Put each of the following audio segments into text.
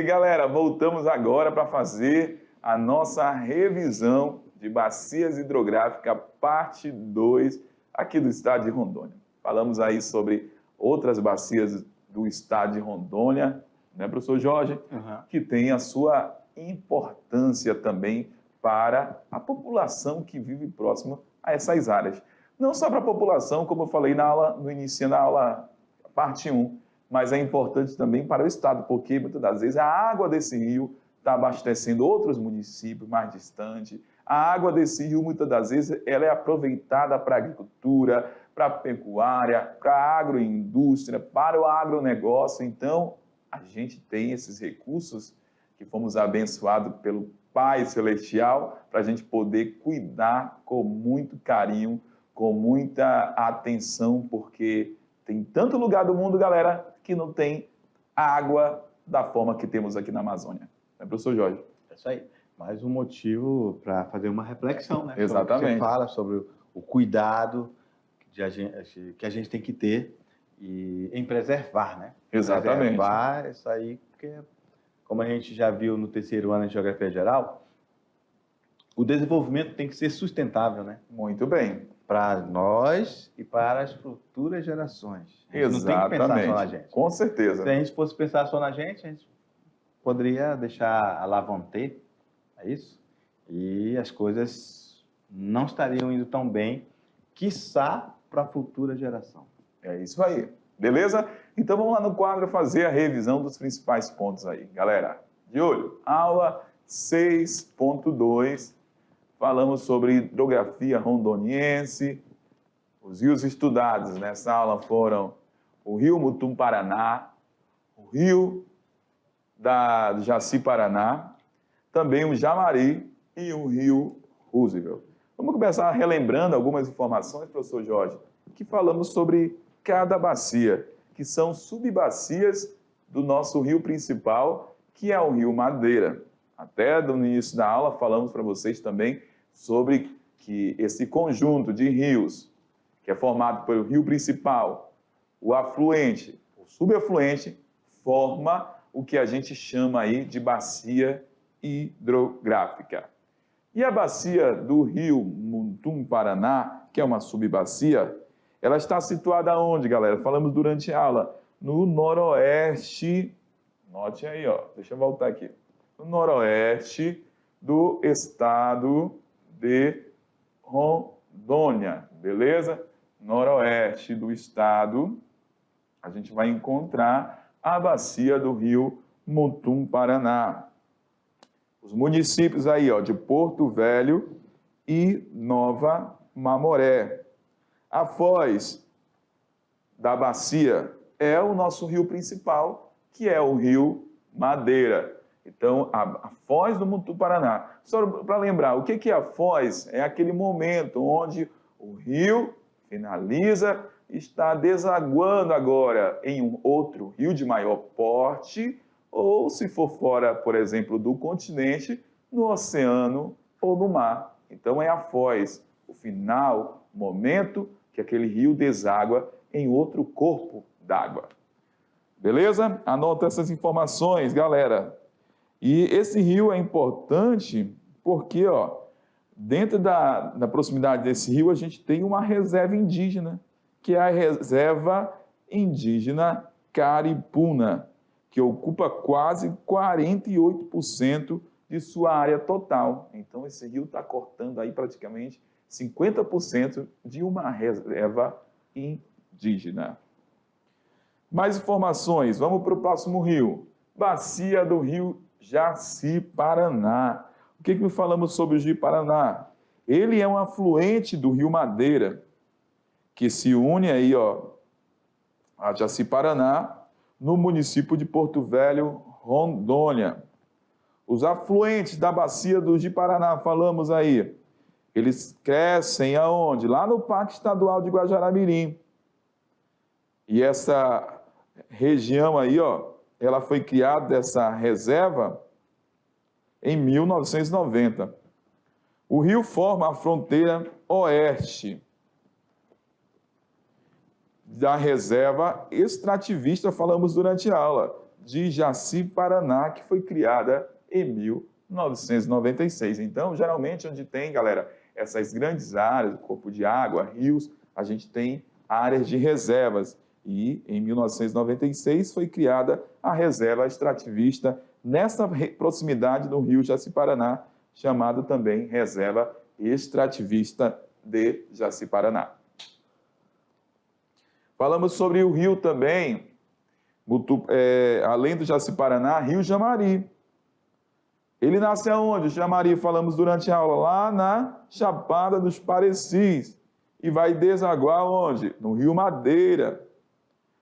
aí, galera, voltamos agora para fazer a nossa revisão de bacias hidrográficas, parte 2, aqui do estado de Rondônia. Falamos aí sobre outras bacias do estado de Rondônia, né, professor Jorge? Que tem a sua importância também para a população que vive próximo a essas áreas. Não só para a população, como eu falei na aula, no início da aula, parte 1, mas é importante também para o estado, porque muitas das vezes a água desse rio está abastecendo outros municípios mais distantes. A água desse rio, muitas das vezes, ela é aproveitada para a agricultura, para a pecuária, para a agroindústria, para o agronegócio. Então, a gente tem esses recursos que fomos abençoados pelo Pai Celestial para a gente poder cuidar com muito carinho, com muita atenção, porque tem tanto lugar do mundo, galera, que não tem água da forma que temos aqui na Amazônia. É, professor Jorge? É isso aí. Mais um motivo para fazer uma reflexão, né? Exatamente. Você fala sobre o cuidado que a gente tem que ter em preservar, né? Exatamente. Preservar isso aí, porque, como a gente já viu no terceiro ano de Geografia Geral, o desenvolvimento tem que ser sustentável, né? Muito bem. Para nós e para as futuras gerações. Exatamente. Não tem que pensar só na gente. Com certeza. Se a gente fosse pensar só na gente, a gente poderia deixar a lavante, é isso? E as coisas não estariam indo tão bem, quiçá para a futura geração. É isso aí. Beleza? Então vamos lá no quadro fazer a revisão dos principais pontos aí. Galera, de olho. Aula 6.2. Falamos sobre hidrografia rondoniense. Os rios estudados nessa aula foram o rio Mutum-Paraná, o rio do Jaci-Paraná, também o Jamari e o rio Roosevelt. Vamos começar relembrando algumas informações, professor Jorge, que falamos sobre cada bacia, que são subbacias do nosso rio principal, que é o rio Madeira. Até no início da aula falamos para vocês também sobre que esse conjunto de rios, que é formado pelo rio principal, o afluente, o subafluente, forma o que a gente chama aí de bacia hidrográfica. E a bacia do rio Mutum-Paraná, que é uma subbacia, ela está situada onde, galera? Falamos durante a aula, no noroeste, note aí, ó, deixa eu voltar aqui, no noroeste do estado de Rondônia, beleza? Noroeste do estado, a gente vai encontrar a bacia do rio Mutum-Paraná. Os municípios aí, ó, de Porto Velho e Nova Mamoré. A foz da bacia é o nosso rio principal, que é o rio Madeira. Então, a foz do Mutum-Paraná. Só para lembrar, o que é a foz? É aquele momento onde o rio finaliza, está desaguando agora em um outro rio de maior porte, ou se for fora, por exemplo, do continente, no oceano ou no mar. Então, é a foz, o final, o momento que aquele rio deságua em outro corpo d'água. Beleza? Anota essas informações, galera. E esse rio é importante porque, ó, dentro da proximidade desse rio, a gente tem uma reserva indígena, que é a Reserva Indígena Caripuna, que ocupa quase 48% de sua área total. Então, esse rio está cortando aí praticamente 50% de uma reserva indígena. Mais informações, vamos para o próximo rio. Bacia do rio Jaci-Paraná. O que falamos sobre o Jaci-Paraná? Ele é um afluente do rio Madeira, que se une aí, ó, a Jaci-Paraná, no município de Porto Velho, Rondônia. Os afluentes da bacia do Jaci-Paraná, falamos aí, eles crescem aonde? Lá no Parque Estadual de Guajará-Mirim. E essa região aí, ó, ela foi criada, essa reserva, em 1990. O rio forma a fronteira oeste da reserva extrativista, falamos durante a aula, de Jaci-Paraná, que foi criada em 1996. Então, geralmente, onde tem, galera, essas grandes áreas, corpo de água, rios, a gente tem áreas de reservas. E, em 1996, foi criada a reserva extrativista nessa proximidade do rio Jaci-Paraná, chamada também Reserva Extrativista de Jaci-Paraná. Falamos sobre o rio também, além do Jaci-Paraná, Rio Jamari. Ele nasce aonde? Jamari, falamos durante a aula, lá na Chapada dos Parecis. E vai desaguar onde? No Rio Madeira,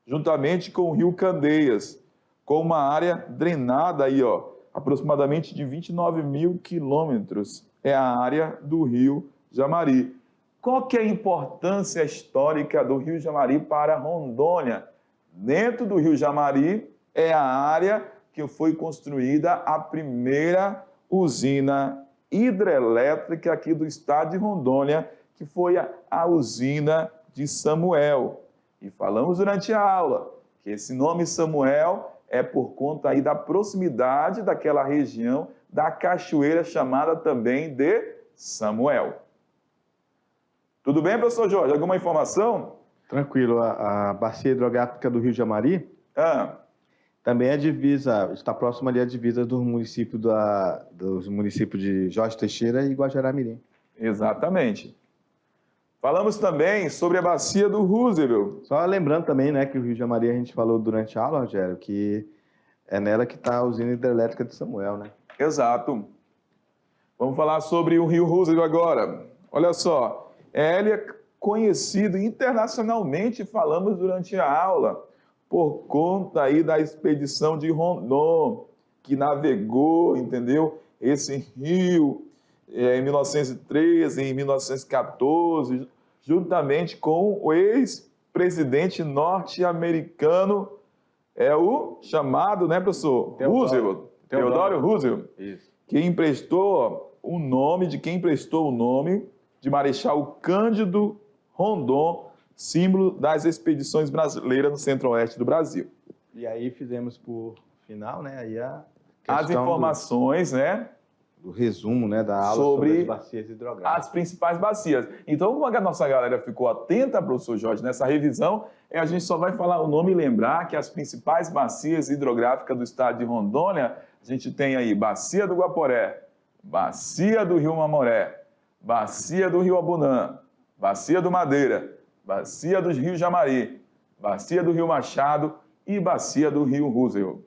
juntamente com o Rio Candeias, com uma área drenada aí, ó, aproximadamente de 29 mil quilômetros. É a área do Rio Jamari. Qual que é a importância histórica do Rio Jamari para Rondônia? Dentro do Rio Jamari é a área que foi construída a primeira usina hidrelétrica aqui do estado de Rondônia, que foi a usina de Samuel. E falamos durante a aula que esse nome Samuel é por conta aí da proximidade daquela região da cachoeira chamada também de Samuel. Tudo bem, professor Jorge? Alguma informação? Tranquilo. A bacia hidrográfica do Rio Jamari também é divisa, está próxima ali à divisa dos municípios de Jorge Teixeira e Guajará-Mirim. Exatamente. Falamos também sobre a bacia do Roosevelt. Só lembrando também, né, que o Rio Jamari a gente falou durante a aula, Rogério, que é nela que está a usina hidrelétrica de Samuel, né? Exato. Vamos falar sobre o Rio Roosevelt agora. Olha só, ele é conhecido internacionalmente, falamos durante a aula, por conta aí da expedição de Rondon, que navegou, entendeu? Esse rio em 1913, em 1914, juntamente com o ex-presidente norte-americano, o chamado, né, professor? Roosevelt, Theodore Roosevelt, Isso. que emprestou o nome de Marechal Cândido Rondon, símbolo das expedições brasileiras no centro-oeste do Brasil. E aí fizemos por final, né, aí as informações, né, do resumo, né, da aula sobre as bacias hidrográficas. As principais bacias. Então, como a nossa galera ficou atenta, professor Jorge, nessa revisão, a gente só vai falar o nome e lembrar que as principais bacias hidrográficas do estado de Rondônia, a gente tem aí Bacia do Guaporé, Bacia do Rio Mamoré, Bacia do Rio Abunã, Bacia do Madeira, Bacia do Rio Jamari, Bacia do Rio Machado e Bacia do Rio Roosevelt.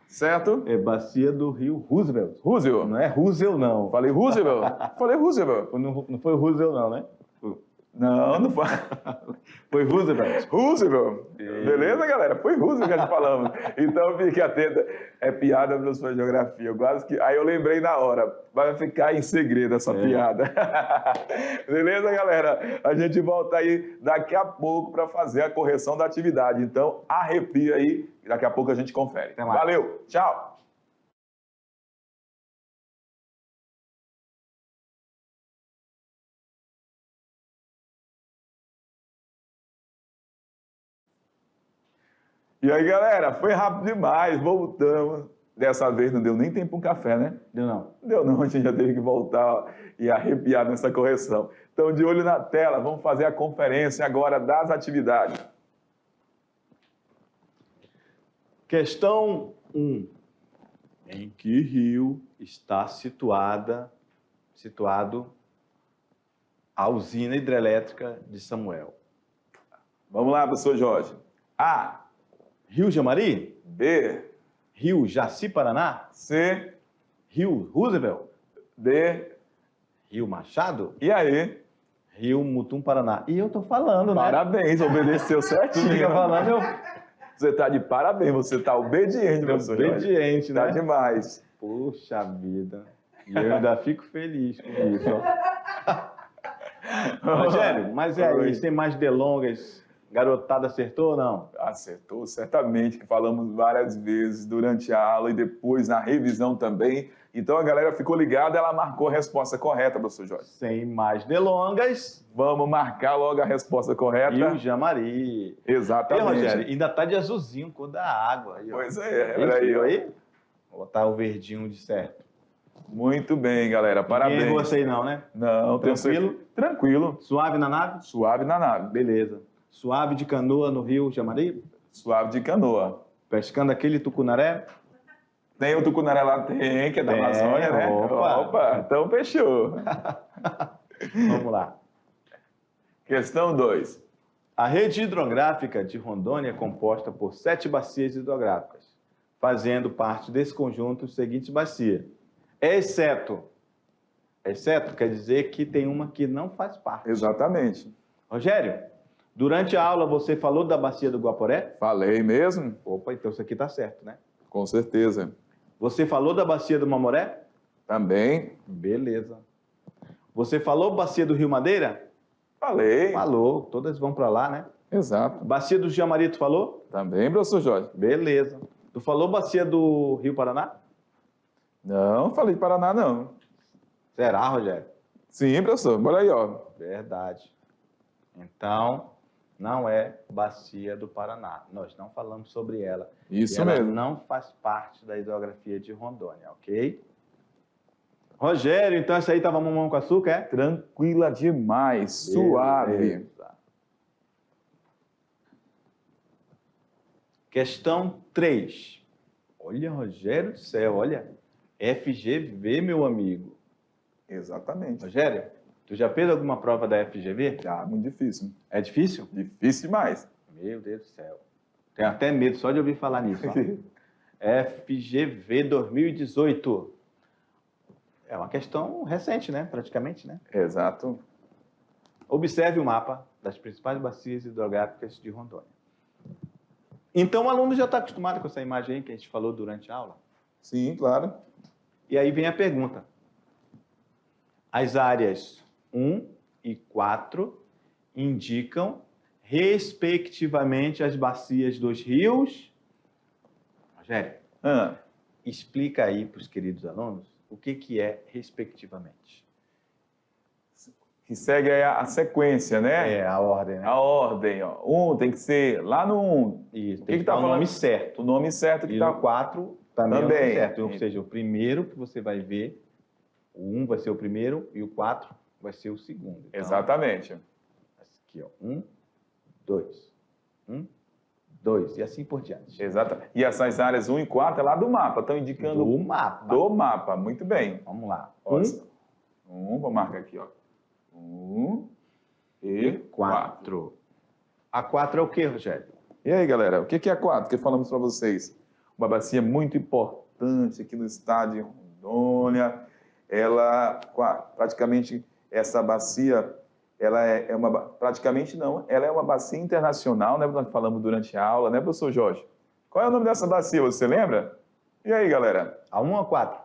Certo? É Bacia do Rio Roosevelt. Roosevelt. Não é Roosevelt, não. Falei Roosevelt? Falei Roosevelt. Não foi Roosevelt, não, né? Não foi. Foi Roosevelt. Roosevelt. Beleza, galera? Foi Roosevelt que a gente falamos. Então, fique atento. É piada, professor de geografia. Quase que... Aí eu lembrei na hora. Vai ficar em segredo essa piada. Beleza, galera? A gente volta aí daqui a pouco para fazer a correção da atividade. Então, arrepia aí. Daqui a pouco a gente confere. Valeu. Tchau. E aí, galera, foi rápido demais, voltamos. Dessa vez não deu nem tempo um café, né? Deu não. Deu não, a gente já teve que voltar e arrepiar nessa correção. Então, de olho na tela, vamos fazer a conferência agora das atividades. Questão 1. Em que rio está situado a usina hidrelétrica de Samuel? Vamos lá, professor Jorge. A. Rio Jamari? B. Rio Jaci-Paraná? C. Rio Roosevelt? D. Rio Machado? E aí? Rio Mutum-Paraná. E eu tô falando, né? Parabéns, obedeceu certinho. Fica falando, eu... Você tá de parabéns, você tá obediente, professor Jorge. Obediente, né? Tá demais. Puxa vida. E eu ainda fico feliz com isso. Rogério, mas é isso, sem mais delongas. Garotada acertou ou não? Acertou, certamente, que falamos várias vezes durante a aula e depois na revisão também. Então a galera ficou ligada, ela marcou a resposta correta, professor Jorge. Sem mais delongas. Vamos marcar logo a resposta correta. Rio Jamari. Exatamente. E Rogério, ainda tá de azulzinho, cor da água. Aí, pois é, peraí. Aí? Vou botar o verdinho de certo. Muito bem, galera, parabéns. Ninguém gostei não, né? Não, Tranquilo? Tranquilo. Suave na nave? Suave na nave. Beleza. Suave de canoa no Rio Jamari? Suave de canoa. Pescando aquele tucunaré? Tem o tucunaré lá, tem, que é da Amazônia, né? Opa, então fechou. Vamos lá. Questão 2. A rede hidrográfica de Rondônia é composta por 7 bacias hidrográficas, fazendo parte desse conjunto os seguintes bacias. Exceto quer dizer que tem uma que não faz parte. Exatamente. Rogério, durante a aula você falou da bacia do Guaporé? Falei mesmo? Opa, então isso aqui tá certo, né? Com certeza. Você falou da bacia do Mamoré? Também. Beleza. Você falou bacia do Rio Madeira? Falei. Falou, todas vão para lá, né? Exato. Bacia do Jamari, tu falou? Também, professor Jorge. Beleza. Tu falou bacia do Rio Paraná? Não, falei de Paraná, não. Será, Rogério? Sim, professor. Bora aí, ó. Verdade. Então, não é bacia do Paraná. Nós não falamos sobre ela. Isso ela mesmo. não faz parte da hidrografia de Rondônia, ok? Rogério, então essa aí tava mamão com açúcar, é? Tranquila demais, suave. Beleza. Questão 3. Olha, Rogério do céu, olha. FGV, meu amigo. Exatamente. Rogério, tu já fez alguma prova da FGV? Ah, muito difícil. É difícil? Difícil demais. Meu Deus do céu. Tenho até medo só de ouvir falar nisso. Ó. FGV 2018. É uma questão recente, né? Praticamente, né? Exato. Observe o mapa das principais bacias hidrográficas de Rondônia. Então, o aluno já está acostumado com essa imagem aí que a gente falou durante a aula. Sim, claro. E aí vem a pergunta. As áreas 1 e 4 indicam, respectivamente, as bacias dos rios. Rogério, explica aí para os queridos alunos o que é respectivamente. Que segue aí a sequência, né? É, a ordem, né? A ordem, ó. Tem que ser lá no 1. Isso, tem que tá o nome certo. O nome certo que E tá. no 4 também. É o nome certo. Ou seja, o primeiro que você vai ver, o 1 vai ser o primeiro e o 4 vai ser o segundo. Então, exatamente. aqui, ó. 1, 2. 1, 2. E assim por diante. Exato. E essas áreas 1 e 4 é lá do mapa. Estão indicando. Do mapa. Do mapa. Muito bem. Vamos lá. 1, vou marcar aqui, ó. 1 e 4. A 4 é o quê, Rogério? E aí, galera, o que é a 4? Que falamos para vocês? Uma bacia muito importante aqui no estado de Rondônia. Ela, praticamente, essa bacia, ela é uma... Praticamente não, ela é uma bacia internacional, né? Nós falamos durante a aula, né, professor Jorge? Qual é o nome dessa bacia, você lembra? E aí, galera? A1 ou a 4?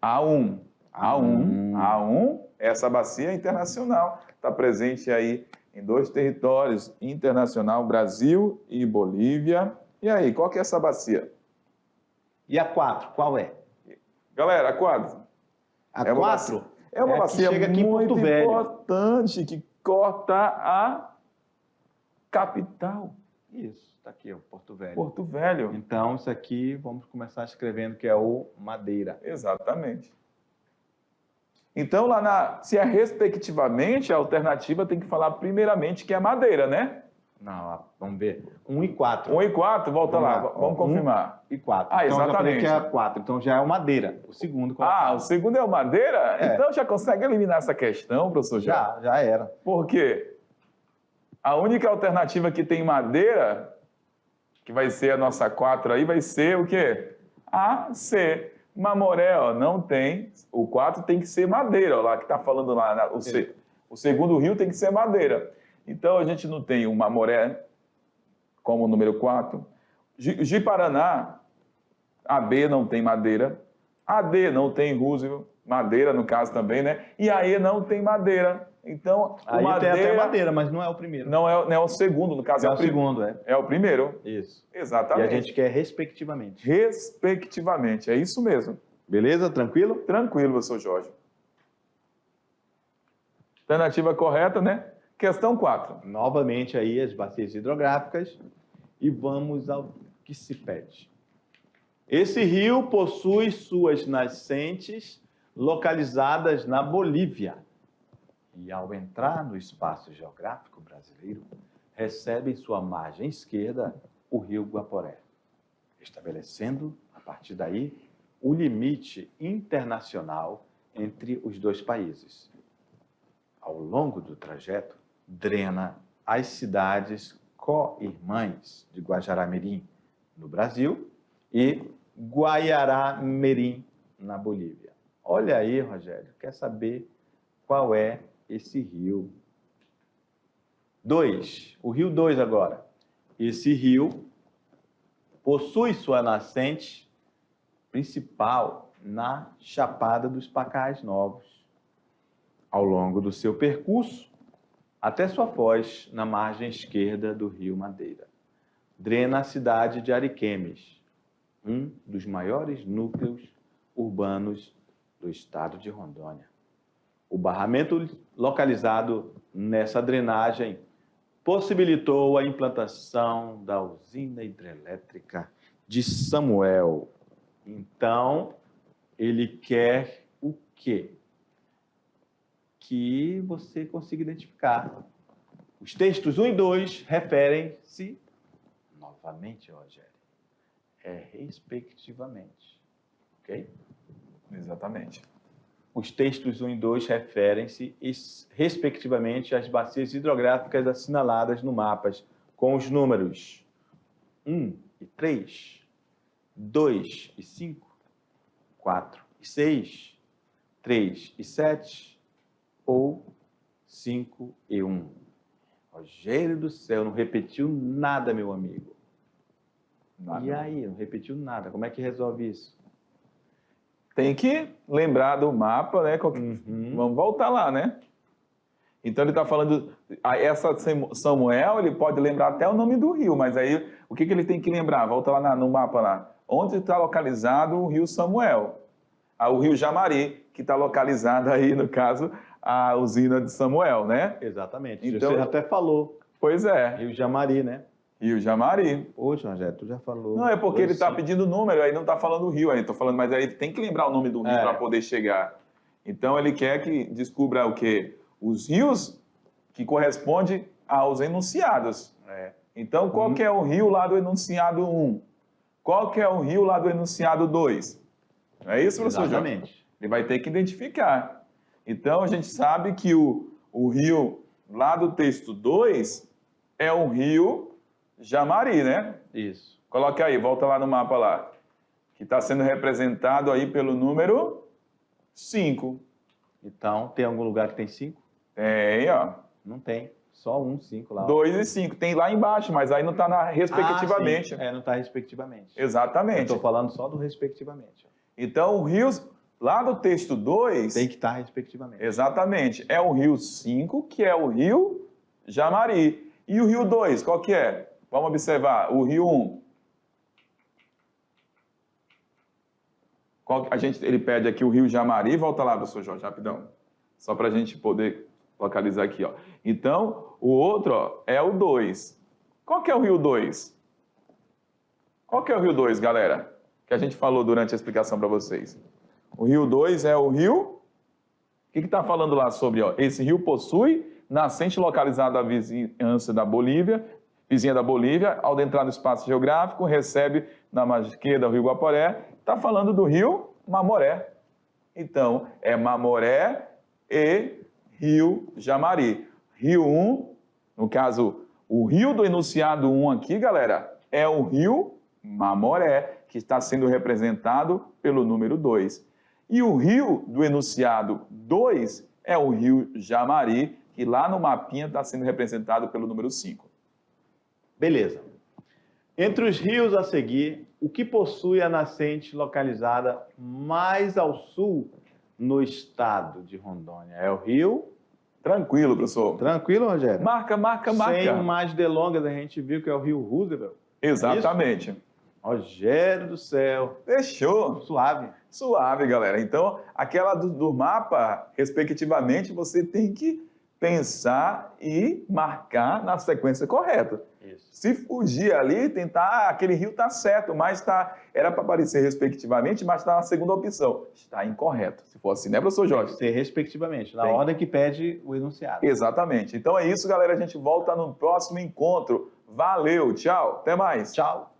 A1. A1, essa bacia internacional. Está presente aí em 2 territórios, internacional, Brasil e Bolívia. E aí, qual que é essa bacia? E a 4, qual é? Galera, a 4. A 4? É uma bacia muito importante que corta a capital. Isso, está aqui, ó, Porto Velho. Porto Velho. Então, isso aqui, vamos começar escrevendo que é o Madeira. Exatamente. Então, se é respectivamente, a alternativa tem que falar primeiramente que é Madeira, né? Não, vamos ver. 1 e 4. 1 e 4, volta lá. Vamos confirmar. 1 e 4. Ah, então, exatamente. Já falei que é a 4, então já é o Madeira. O segundo. O segundo é o Madeira? É. Então já consegue eliminar essa questão, professor? Já era. Por quê? A única alternativa que tem Madeira, que vai ser a nossa 4 aí, vai ser o quê? A, C. Mamoré, ó, não tem. O 4 tem que ser Madeira, ó, lá que está falando lá. O segundo rio tem que ser Madeira. Então, a gente não tem o Mamoré como o número 4. Ji-Paraná, AB não tem Madeira. AD não tem Roosevelt. Madeira, no caso também, né? E aí não tem Madeira. Então, Aí tem até Madeira, mas não é o primeiro. não é o segundo, no caso É o segundo, é. É o primeiro. Isso. Exatamente. E a gente quer respectivamente. Respectivamente, é isso mesmo. Beleza? Tranquilo? Tranquilo, professor Jorge. Alternativa correta, né? Questão 4. Novamente aí as bacias hidrográficas e vamos ao que se pede. Esse rio possui suas nascentes localizadas na Bolívia e, ao entrar no espaço geográfico brasileiro, recebe em sua margem esquerda o rio Guaporé, estabelecendo, a partir daí, o limite internacional entre os dois países. Ao longo do trajeto, drena as cidades co-irmãs de Guajará-Mirim, no Brasil, e Guaiará-Mirim, na Bolívia. Olha aí, Rogério, quer saber qual é esse rio? 2, o rio 2 agora. Esse rio possui sua nascente principal na Chapada dos Pacás Novos. Ao longo do seu percurso, até sua foz na margem esquerda do rio Madeira. Drena a cidade de Ariquemes, um dos maiores núcleos urbanos do estado de Rondônia. O barramento localizado nessa drenagem possibilitou a implantação da usina hidrelétrica de Samuel. Então, ele quer o quê? Que você consiga identificar. Os textos 1 e 2 referem-se, novamente, Rogério, respectivamente. Ok? Exatamente. Os textos 1 e 2 referem-se, respectivamente, às bacias hidrográficas assinaladas no mapa, com os números 1 e 3, 2 e 5, 4 e 6, 3 e 7, ou 5 e 1. Rogério do céu, não repetiu nada, meu amigo. Nada. E aí, não repetiu nada. Como é que resolve isso? Tem que lembrar do mapa, né? Vamos voltar lá, né? Então ele está falando, essa Samuel, ele pode lembrar até o nome do rio, mas aí o que ele tem que lembrar? Volta lá no mapa lá. Onde está localizado o rio Samuel? O rio Jamari, que está localizado aí, no caso, a usina de Samuel, né? Exatamente. Então, você até falou. Pois é. Rio Jamari, né? Rio Jamari. Poxa, Rogério, tu já falou. Não, é porque ele está pedindo o número, aí não está falando o rio, aí estou falando, mas aí ele tem que lembrar o nome do rio para poder chegar. Então ele quer que descubra o quê? Os rios que correspondem aos enunciados. Então, qual que é o rio lá do enunciado 1? Qual que é o rio lá do enunciado 2? Não é isso, professor João? Exatamente. Ele vai ter que identificar. Então, a gente sabe que o rio lá do texto 2 é o rio Jamari, né? Isso. Coloque aí, volta lá no mapa lá. Que está sendo representado aí pelo número 5. Então, tem algum lugar que tem 5? Tem, ó. Não tem. Só 1, 5 lá. 2 e 5. Tem lá embaixo, mas aí não está na respectivamente. Sim. Não está respectivamente. Exatamente. Eu estou falando só do respectivamente. Então, o rio lá do texto 2... Tem que estar respectivamente. Exatamente. É o rio 5, que é o rio Jamari. E o rio 2, qual que é? Vamos observar. O rio 1. Ele pede aqui o rio Jamari. Volta lá, professor Jorge, rapidão. Só para a gente poder localizar aqui, ó. Então, o outro, ó, é o 2. Qual que é o rio 2? Qual que é o rio 2, galera? Que a gente falou durante a explicação para vocês. O rio 2 é o rio... O que está falando lá sobre, ó? Esse rio possui nascente localizada na vizinhança da Bolívia, vizinha da Bolívia, ao entrar no espaço geográfico, recebe na margem esquerda o rio Guaporé. Está falando do rio Mamoré. Então, é Mamoré e rio Jamari. Rio 1, no caso, o rio do enunciado 1 aqui, galera, é o rio Mamoré, que está sendo representado pelo número 2. E o rio do enunciado 2 é o rio Jamari, que lá no mapinha está sendo representado pelo número 5. Beleza. Entre os rios a seguir, o que possui a nascente localizada mais ao sul no estado de Rondônia? É o Rio? Tranquilo, professor. Tranquilo, Rogério? Marca, marca, marca. Sem mais delongas, a gente viu que é o Rio Roosevelt. Exatamente. Rogério do céu. Fechou. Suave. Suave, galera. Então, aquela do mapa, respectivamente, você tem que pensar e marcar na sequência correta. Isso. Se fugir ali, tentar, aquele rio está certo, mas era para aparecer respectivamente, mas está na segunda opção. Está incorreto. Se for assim, né, professor Jorge? Tem que ser respectivamente, na ordem que pede o enunciado. Exatamente. Então é isso, galera. A gente volta no próximo encontro. Valeu, tchau, até mais. Tchau.